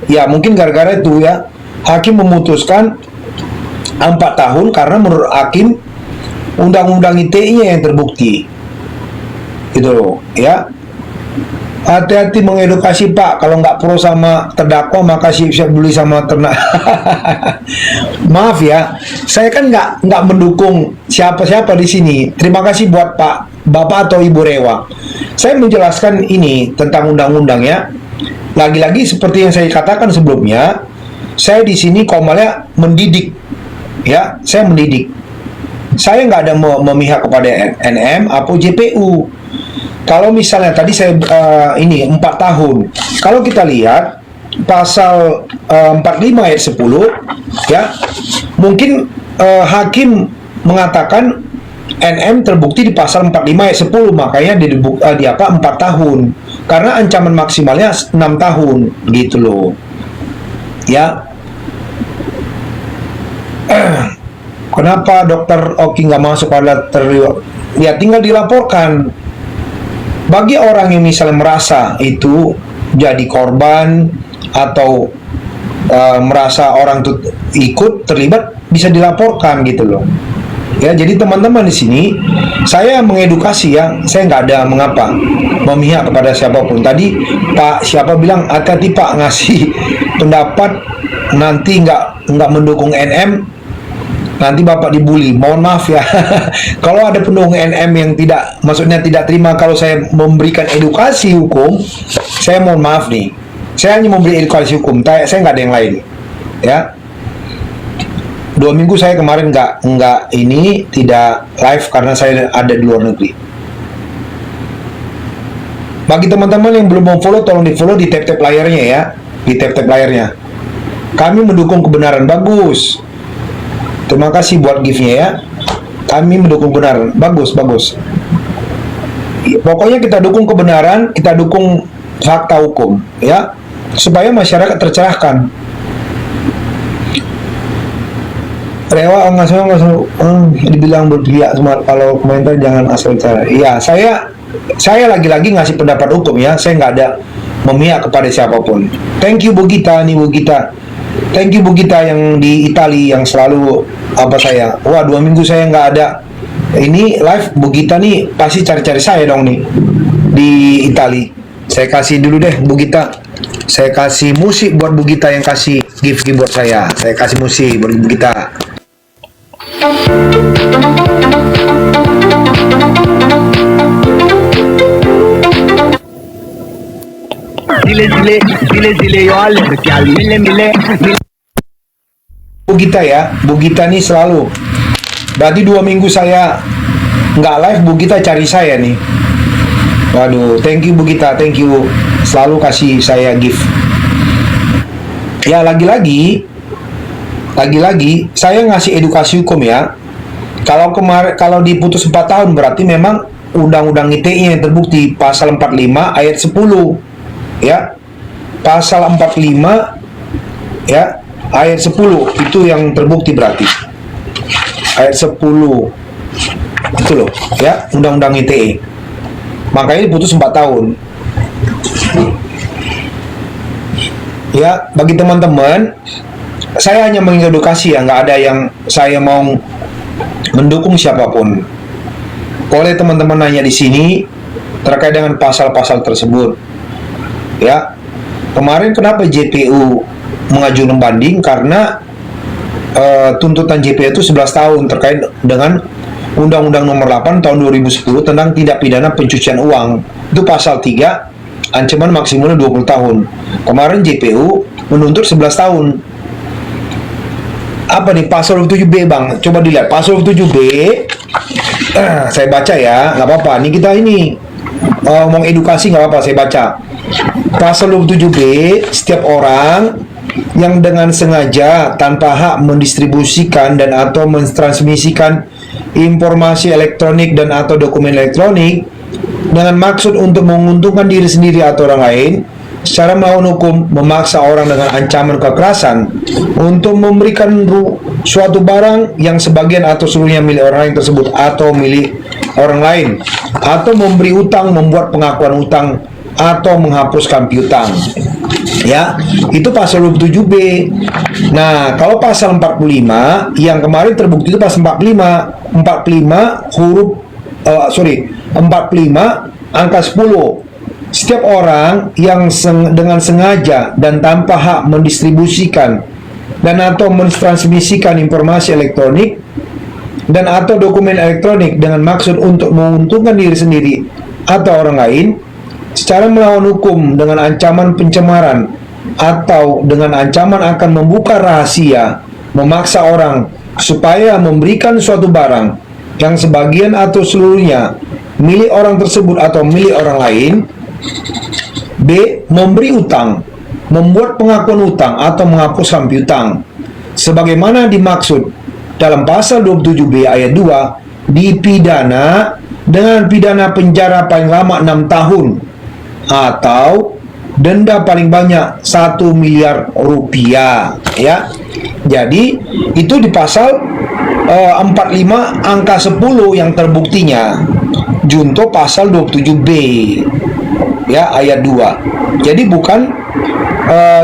Ya mungkin gara-gara itu ya, hakim memutuskan 4 tahun karena menurut hakim undang-undang ITE-nya yang terbukti. Gitu loh, ya. Hati-hati mengedukasi Pak, kalau nggak pro sama terdakwa maka siap-siap beli sama ternak. Maaf ya, saya kan nggak mendukung siapa-siapa di sini. Terima kasih buat Pak, Bapak atau Ibu Rewa. Saya menjelaskan ini tentang undang-undang ya. Lagi-lagi seperti yang saya katakan sebelumnya, saya di sini komalnya mendidik, ya, saya mendidik. Saya nggak ada memihak kepada NM atau JPU. Kalau misalnya tadi saya ini 4 tahun, kalau kita lihat pasal 45 ayat 10, ya, mungkin hakim mengatakan NM terbukti di pasal 45 ayat 10, makanya di 4 tahun. Karena ancaman maksimalnya 6 tahun, gitu loh. Ya. Kenapa Dokter Oki nggak masuk pada terlibat? Ya tinggal dilaporkan. Bagi orang yang misalnya merasa itu jadi korban atau merasa orang itu ikut terlibat, bisa dilaporkan gitu loh. Ya, jadi teman-teman di sini saya mengedukasi ya, saya nggak ada mengapa memihak kepada siapapun. Tadi Pak siapa bilang hati-hati Pak ngasih pendapat nanti nggak mendukung NM, nanti Bapak dibully. Mohon maaf ya. Kalau ada pendukung NM yang maksudnya tidak terima kalau saya memberikan edukasi hukum, saya mohon maaf nih. Saya hanya memberi edukasi hukum, saya nggak ada yang lain. Ya. 2 minggu saya kemarin nggak tidak live karena saya ada di luar negeri. Bagi teman-teman yang belum mau follow, tolong di follow, di tap-tap layarnya ya, di tap-tap layarnya. Kami mendukung kebenaran, bagus. Terima kasih buat gift-nya ya. Kami mendukung kebenaran, bagus. Pokoknya kita dukung kebenaran, kita dukung fakta hukum ya, supaya masyarakat tercerahkan. Rewa nggak dibilang berpihak semua, kalau komentar jangan asal cara. Iya, saya lagi-lagi ngasih pendapat hukum ya, saya nggak ada memihak kepada siapapun. Thank you Bu Gita nih, Bu Gita. Thank you Bu Gita yang di Itali yang selalu saya. Wah, 2 minggu saya nggak ada ini live. Bu Gita nih pasti cari-cari saya dong nih di Itali. Saya kasih dulu deh Bu Gita. Saya kasih musik buat Bu Gita yang kasih gift buat saya. Saya kasih musik buat Bu Gita. Bu Gita ya, Bu Gita nih selalu. Berarti 2 minggu saya nggak live, Bu Gita cari saya nih. Waduh, thank you Bu Gita, thank you. Selalu kasih saya gift. Ya lagi-lagi saya ngasih edukasi hukum ya. Kalau diputus 4 tahun berarti memang undang-undang ITE yang terbukti pasal 45 ayat 10 ya. Pasal 45 ya ayat 10 itu yang terbukti berarti. Ayat 10 itu loh ya, undang-undang ITE. Makanya diputus 4 tahun. Ya, bagi teman-teman, saya hanya mengedukasi ya, nggak ada yang saya mau mendukung siapapun. Oleh teman-teman nanya di sini terkait dengan pasal-pasal tersebut. Ya, kemarin kenapa JPU mengajukan banding? Karena tuntutan JPU itu 11 tahun terkait dengan Undang-Undang Nomor 8 Tahun 2010 tentang tindak pidana pencucian uang. Itu pasal 3, ancaman maksimalnya 20 tahun. Kemarin JPU menuntut 11 tahun. Apa nih pasal 7B Bang? Coba dilihat pasal 7B. Saya baca ya, nggak apa-apa. Ini kita ngomong edukasi nggak apa-apa, saya baca. Pasal 27B, setiap orang yang dengan sengaja tanpa hak mendistribusikan dan atau mentransmisikan informasi elektronik dan atau dokumen elektronik dengan maksud untuk menguntungkan diri sendiri atau orang lain secara melawan hukum, memaksa orang dengan ancaman kekerasan untuk memberikan suatu barang yang sebagian atau seluruhnya milik orang lain tersebut atau milik orang lain, atau memberi utang, membuat pengakuan utang, atau menghapuskan piutang. Ya, itu pasal 27B. Nah, kalau pasal 45 yang kemarin terbukti itu pasal 45 huruf 45 angka 10. Setiap orang yang dengan sengaja dan tanpa hak mendistribusikan dan atau mentransmisikan informasi elektronik dan atau dokumen elektronik dengan maksud untuk menguntungkan diri sendiri atau orang lain secara melawan hukum dengan ancaman pencemaran atau dengan ancaman akan membuka rahasia, memaksa orang supaya memberikan suatu barang yang sebagian atau seluruhnya milik orang tersebut atau milik orang lain. B. Memberi utang, membuat pengakuan utang atau menghapuskan piutang sebagaimana dimaksud dalam pasal 27B ayat 2, dipidana dengan pidana penjara paling lama 6 tahun atau denda paling banyak 1 miliar rupiah, ya. Jadi itu di pasal 45 angka 10 yang terbuktinya junto pasal 27B, ya, ayat 2. Jadi bukan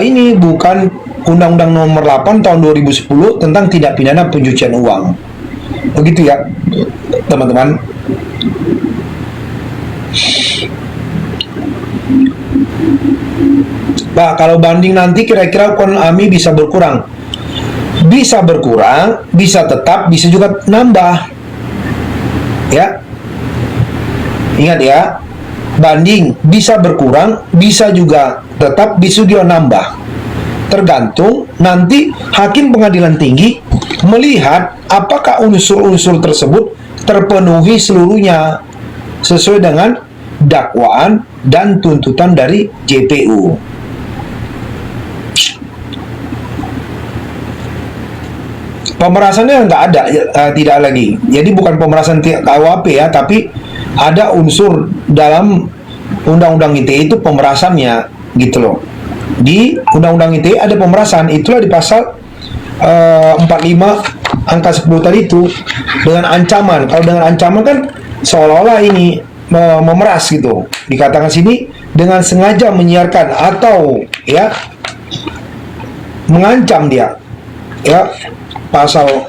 ini bukan Undang-Undang Nomor 8 tahun 2010 tentang tindak pidana pencucian uang. Begitu ya, teman-teman. Pak, kalau banding nanti kira-kira hukuman AMI bisa berkurang? Bisa berkurang, bisa tetap, bisa juga nambah. Ya. Ingat ya, banding bisa berkurang, bisa juga tetap, bisa juga nambah. Tergantung nanti hakim pengadilan tinggi melihat apakah unsur-unsur tersebut terpenuhi seluruhnya sesuai dengan dakwaan dan tuntutan dari JPU. Pemerasannya nggak ada, tidak lagi. Jadi bukan pemerasan KUHP ya, tapi ada unsur dalam Undang-Undang ITE itu pemerasannya, gitu loh. Di Undang-Undang ITE ada pemerasan, itulah di pasal 45 angka 10 tadi itu dengan ancaman. Kalau dengan ancaman kan seolah-olah ini memeras gitu. Dikatakan sini dengan sengaja menyiarkan atau ya mengancam dia. Ya, pasal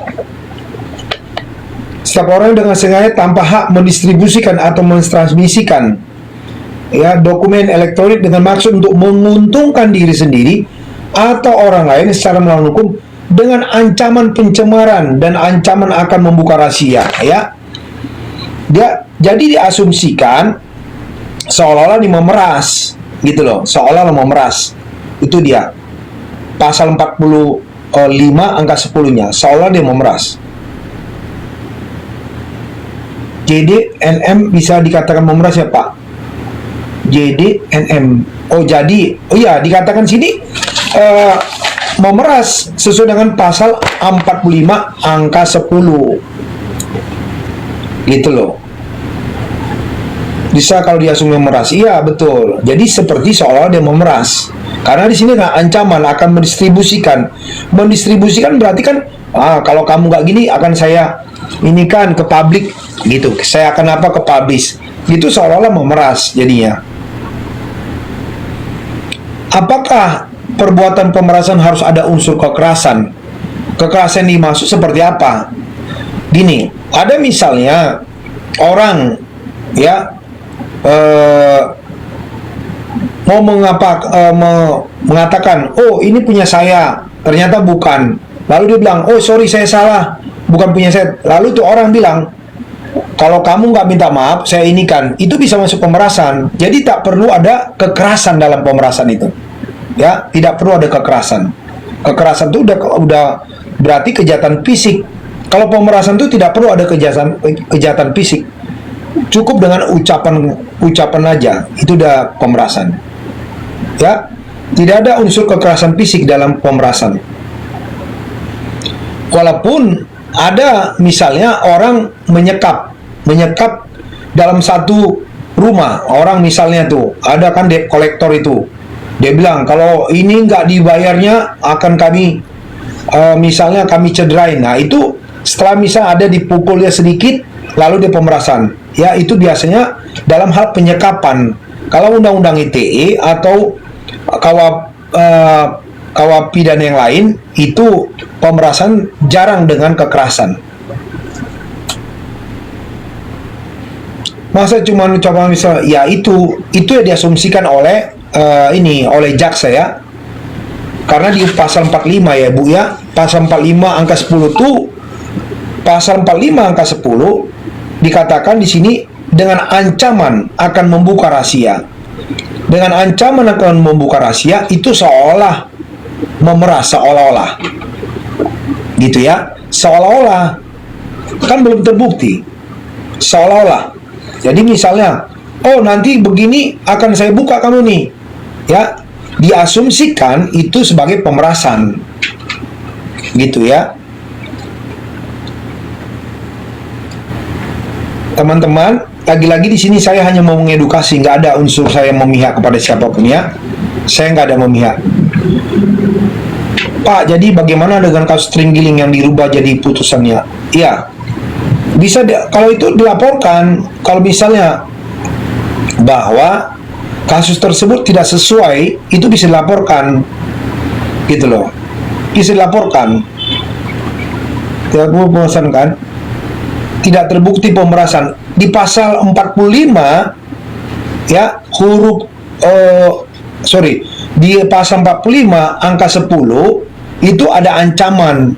setiap orang dengan sengaja tanpa hak mendistribusikan atau mentransmisikan ya dokumen elektronik dengan maksud untuk menguntungkan diri sendiri atau orang lain secara melawan hukum dengan ancaman pencemaran dan ancaman akan membuka rahasia, ya. Jadi diasumsikan seolah-olah ini memeras gitu loh, seolah-olah memeras. Itu dia pasal 45 angka 10-nya, seolah dia memeras. JDNM bisa dikatakan memeras ya Pak? JDNM. Oh ya dikatakan sini memeras sesuai dengan pasal 45 angka 10. Gitu loh. Bisa kalau dia langsung memeras. Iya, betul. Jadi seperti seolah dia memeras. Karena di sini nggak ancaman akan mendistribusikan. Mendistribusikan berarti kan kalau kamu nggak gini akan saya ini kan ke publik gitu. Saya akan apa ke publish. Itu seolah-olah memeras jadinya. Apakah perbuatan pemerasan harus ada unsur kekerasan? Kekerasan dimaksud seperti apa? Gini, ada misalnya orang ya mau mengatakan, oh ini punya saya, ternyata bukan. Lalu dia bilang, oh sorry saya salah, bukan punya saya. Lalu tuh orang bilang, kalau kamu nggak minta maaf, saya ini kan. Itu bisa masuk pemerasan. Jadi tak perlu ada kekerasan dalam pemerasan itu. Ya, tidak perlu ada kekerasan. Kekerasan itu udah berarti kejahatan fisik. Kalau pemerasan itu tidak perlu ada kejahatan fisik. Cukup dengan ucapan aja, itu udah pemerasan. Ya, tidak ada unsur kekerasan fisik dalam pemerasan. Walaupun ada misalnya orang menyekap dalam satu rumah, orang misalnya tuh ada kan debt collector itu, dia bilang kalau ini nggak dibayarnya akan kami misalnya kami cederain. Nah itu setelah misalnya ada dipukulnya sedikit, lalu dia pemerasan. Ya itu biasanya dalam hal penyekapan. Kalau undang-undang ITE atau kawat pidana yang lain itu pemerasan jarang dengan kekerasan. Masa cuma ucapan misal, ya itu ya diasumsikan oleh oleh jaksa ya. Karena di pasal 45 ya Bu ya, pasal 45 angka 10 tuh, pasal 45 angka 10 dikatakan di sini dengan ancaman akan membuka rahasia. Dengan ancaman akan membuka rahasia itu seolah memeras, seolah-olah. Gitu ya. Seolah-olah. Kan belum terbukti. Seolah-olah. Jadi misalnya, oh nanti begini akan saya buka kamu nih. Ya, diasumsikan itu sebagai pemerasan. Gitu ya. Teman-teman, lagi-lagi di sini saya hanya mau mengedukasi, nggak ada unsur saya memihak kepada siapapun ya. Saya nggak ada memihak. Pak, jadi bagaimana dengan kasus terenggiling yang dirubah jadi putusannya? Ya, bisa kalau itu dilaporkan. Kalau misalnya bahwa kasus tersebut tidak sesuai, itu bisa dilaporkan, gitu loh. Bisa dilaporkan. Tidak perlu pemerasan kan? Tidak terbukti pemerasan di pasal 45 ya huruf di pasal 45 angka 10 itu ada ancaman,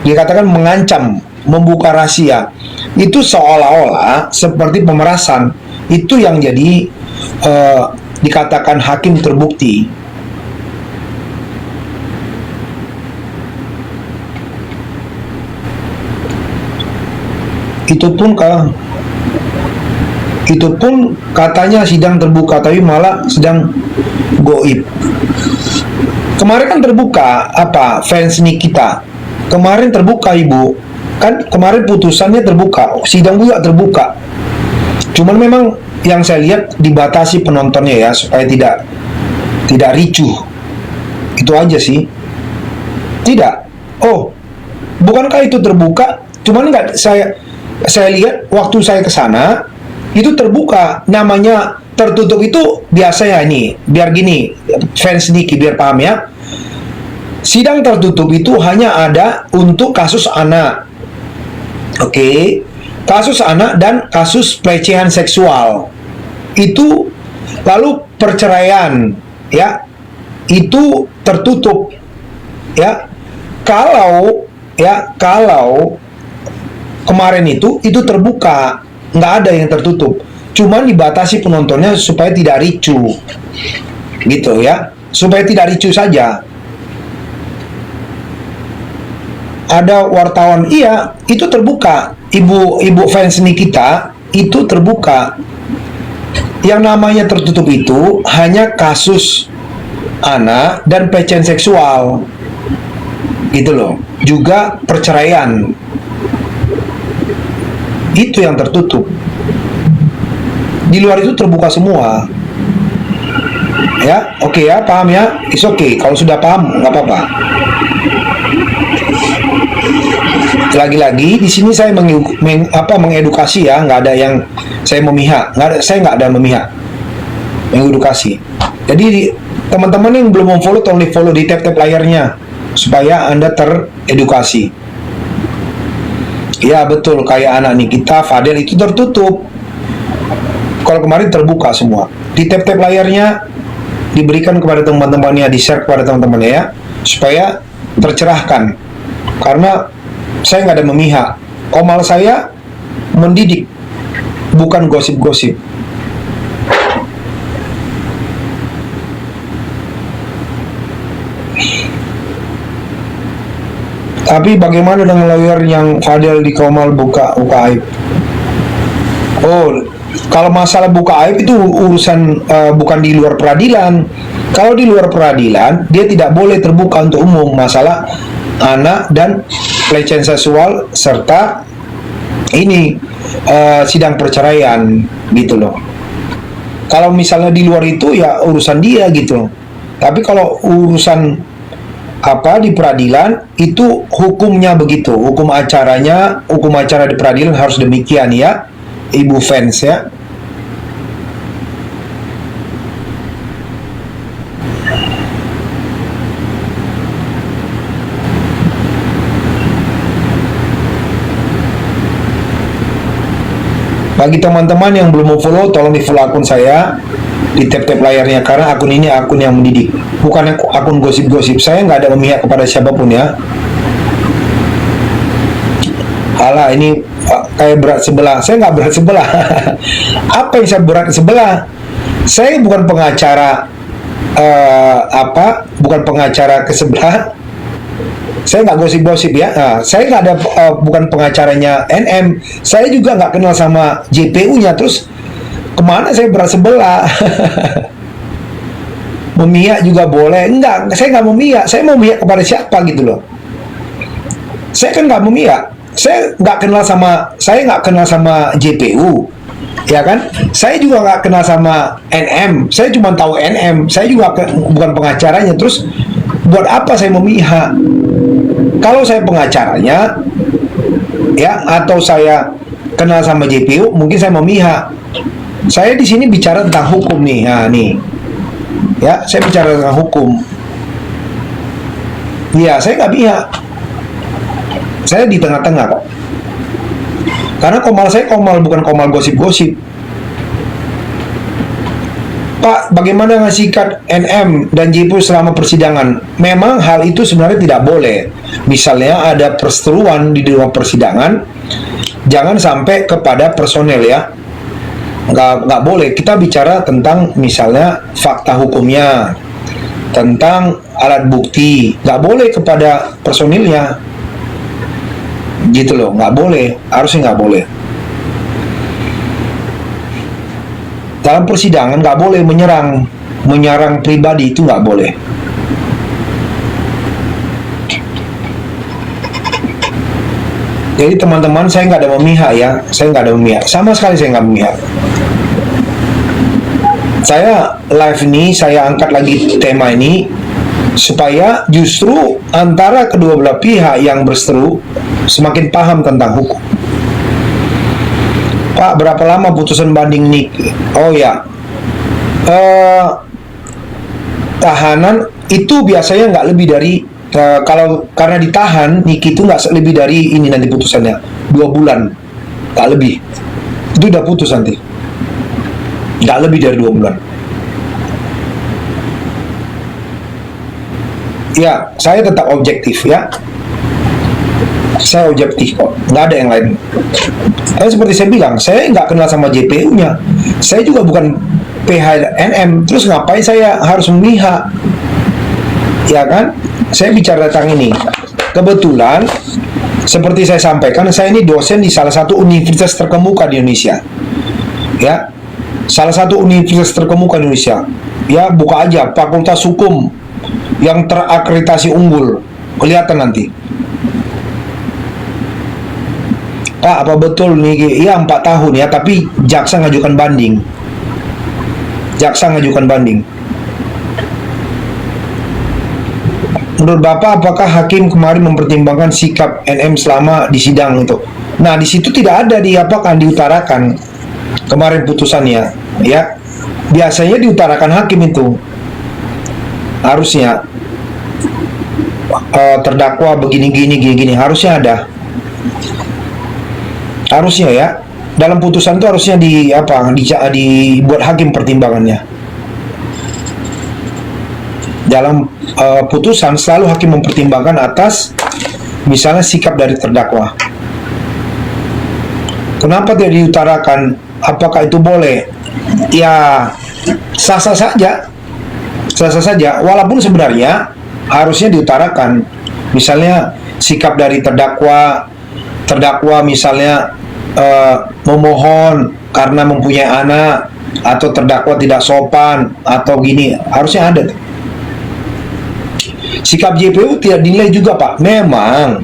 dikatakan mengancam membuka rahasia, itu seolah-olah seperti pemerasan, itu yang jadi dikatakan hakim terbukti. Itu pun katanya sidang terbuka, tapi malah sedang goib. Kemarin kan terbuka fans Nikita. Kemarin terbuka Ibu. Kan kemarin putusannya terbuka, sidang juga terbuka. Cuman memang yang saya lihat dibatasi penontonnya ya supaya tidak ricuh. Itu aja sih. Tidak. Oh, bukankah itu terbuka? Cuman saya lihat waktu saya ke sana itu terbuka, namanya tertutup itu biasanya ini biar gini fans Niki biar paham ya, sidang tertutup itu hanya ada untuk kasus anak, oke, kasus anak dan kasus pelecehan seksual itu, lalu perceraian ya itu tertutup ya. Kalau kemarin itu terbuka, nggak ada yang tertutup, cuman dibatasi penontonnya supaya tidak ricuh, gitu ya, supaya tidak ricuh saja. Ada wartawan, iya, itu terbuka, ibu fans Nikita itu terbuka. Yang namanya tertutup itu hanya kasus anak dan pelecehan seksual, gitu loh, juga perceraian. Itu yang tertutup. Di luar itu terbuka semua. Ya, oke ya, paham ya? It's okay. Kalau sudah paham, nggak apa-apa. Lagi-lagi di sini saya mengedukasi ya, nggak ada yang saya memihak. Saya nggak ada memihak. Mengedukasi. Jadi teman-teman yang belum follow, tolong di follow, di tap-tap layarnya supaya Anda teredukasi. Ya betul, kayak anak Nikita, Fadel itu tertutup. Kalau kemarin terbuka semua. Di tap-tap layarnya diberikan kepada teman-temannya, di-share kepada teman-temannya ya, supaya tercerahkan. Karena saya nggak ada memihak. Komal saya mendidik, bukan gosip-gosip. Tapi bagaimana dengan lawyer yang Fadel di Komal buka aib? Oh, kalau masalah buka aib itu urusan bukan di luar peradilan. Kalau di luar peradilan, dia tidak boleh terbuka untuk umum masalah anak dan pelecehan seksual serta ini sidang perceraian gitu loh. Kalau misalnya di luar itu ya urusan dia gitu. Tapi kalau urusan di peradilan itu hukumnya begitu, hukum acara di peradilan harus demikian ya, ibu fans ya. Bagi teman-teman yang belum mau follow, tolong di follow akun saya, di tap-tap layarnya, karena akun ini akun yang mendidik, bukan akun gosip-gosip. Saya nggak ada memihak kepada siapapun ya. Alah, ini kayak berat sebelah. Saya nggak berat sebelah. Apa yang saya berat sebelah? Saya bukan pengacara bukan pengacara ke sebelah. Saya nggak gosip-gosip ya. Nah, saya nggak ada bukan pengacaranya NM. Saya juga nggak kenal sama JPU-nya. Terus kemana saya berat sebelah? Memihak juga boleh? Enggak, saya nggak memihak. Saya mau memihak kepada siapa gitu loh. Saya kan nggak memihak. Saya nggak kenal sama JPU, ya kan? Saya juga nggak kenal sama NM. Saya cuma tahu NM. Saya juga bukan pengacaranya. Terus buat apa saya memihak? Kalau saya pengacaranya, ya, atau saya kenal sama JPU, mungkin saya memihak. Saya di sini bicara tentang hukum nih, nah nih, ya, saya bicara tentang hukum. Ya, saya nggak pihak. Saya di tengah-tengah kok. Karena komal saya komal, bukan komal gosip-gosip. Pak, bagaimana sikap NM dan JPU selama persidangan? Memang hal itu sebenarnya tidak boleh. Misalnya ada perseteruan di ruang persidangan, jangan sampai kepada personel ya. Nggak boleh. Kita bicara tentang misalnya fakta hukumnya, tentang alat bukti. Nggak boleh kepada personilnya. Gitu loh, nggak boleh. Harusnya nggak boleh. Dalam persidangan nggak boleh menyerang pribadi, itu nggak boleh. Jadi teman-teman, saya nggak ada memihak ya, saya nggak ada memihak, sama sekali saya nggak memihak. Saya live ini, saya angkat lagi tema ini supaya justru antara kedua belah pihak yang berseteru semakin paham tentang hukum. Pak, berapa lama putusan banding ini? Oh ya, tahanan itu biasanya nggak lebih dari kalau karena ditahan Niki itu nggak lebih dari ini nanti putusannya 2 bulan, nggak lebih. Itu udah putus nanti, nggak lebih dari 2 bulan. Ya, saya tetap objektif ya. Saya objektif kok, nggak ada yang lain. Karena seperti saya bilang, saya nggak kenal sama JPU-nya. Saya juga bukan PHNM. Terus ngapain saya harus memihak? Ya kan? Saya bicara tentang ini. Kebetulan, seperti saya sampaikan, saya ini dosen di salah satu universitas terkemuka di Indonesia. Ya, salah satu universitas terkemuka di Indonesia. Ya, buka aja Fakultas Hukum yang terakreditasi unggul. Kelihatan nanti. Pak, apa betul nih? Iya 4 tahun ya, tapi jaksa ngajukan banding. Jaksa ngajukan banding. Menurut Bapak, apakah hakim kemarin mempertimbangkan sikap NM selama di sidang itu? Nah, di situ tidak ada diutarakan kemarin putusannya, ya. Biasanya diutarakan hakim itu. Harusnya terdakwa begini, harusnya ada. Harusnya ya, dalam putusan itu harusnya dibuat hakim pertimbangannya. Dalam putusan selalu hakim mempertimbangkan atas misalnya sikap dari terdakwa. Kenapa tidak diutarakan? Apakah itu boleh? Ya, sah-sah saja. Sah-sah saja, walaupun sebenarnya harusnya diutarakan. Misalnya sikap dari terdakwa misalnya memohon karena mempunyai anak, atau terdakwa tidak sopan, atau gini, harusnya ada. Sikap JPU tidak dinilai juga Pak. Memang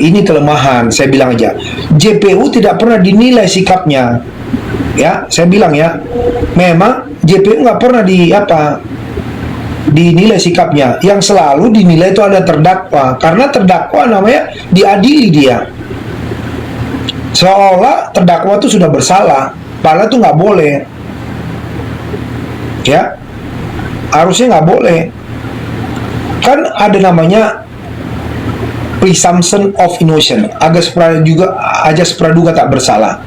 ini kelemahan, saya bilang aja. JPU tidak pernah dinilai sikapnya. Ya, saya bilang ya. Memang JPU nggak pernah dinilai sikapnya. Yang selalu dinilai itu ada terdakwa, karena terdakwa namanya diadili dia. Seolah terdakwa itu sudah bersalah, padahal itu nggak boleh. Ya, harusnya nggak boleh. Kan ada namanya presumption of innocence, ajas praduga tak bersalah.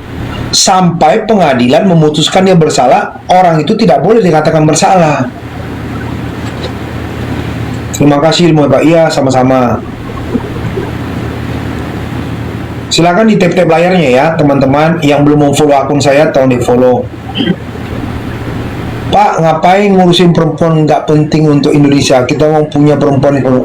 sampai pengadilan memutuskan dia bersalah, orang itu tidak boleh dikatakan bersalah. Terima kasih ilmu Pak. Iya, sama-sama. Silakan di tap-tap layarnya ya, teman-teman yang belum follow akun saya, tolong di follow. Pak, ngapain ngurusin perempuan nggak penting untuk Indonesia? Kita mau punya perempuan itu.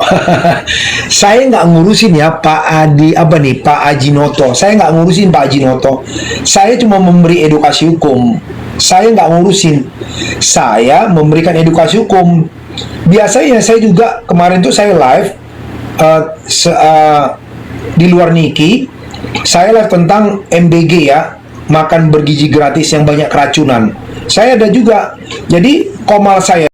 Saya nggak ngurusin ya Pak Adi, Pak Ajinoto. Saya nggak ngurusin Pak Ajinoto. Saya cuma memberi edukasi hukum. Saya nggak ngurusin. Saya memberikan edukasi hukum. Biasanya saya juga kemarin tuh saya live di luar Niki. Saya live tentang MBG ya, makan bergizi gratis yang banyak keracunan. Saya ada juga. Jadi komal saya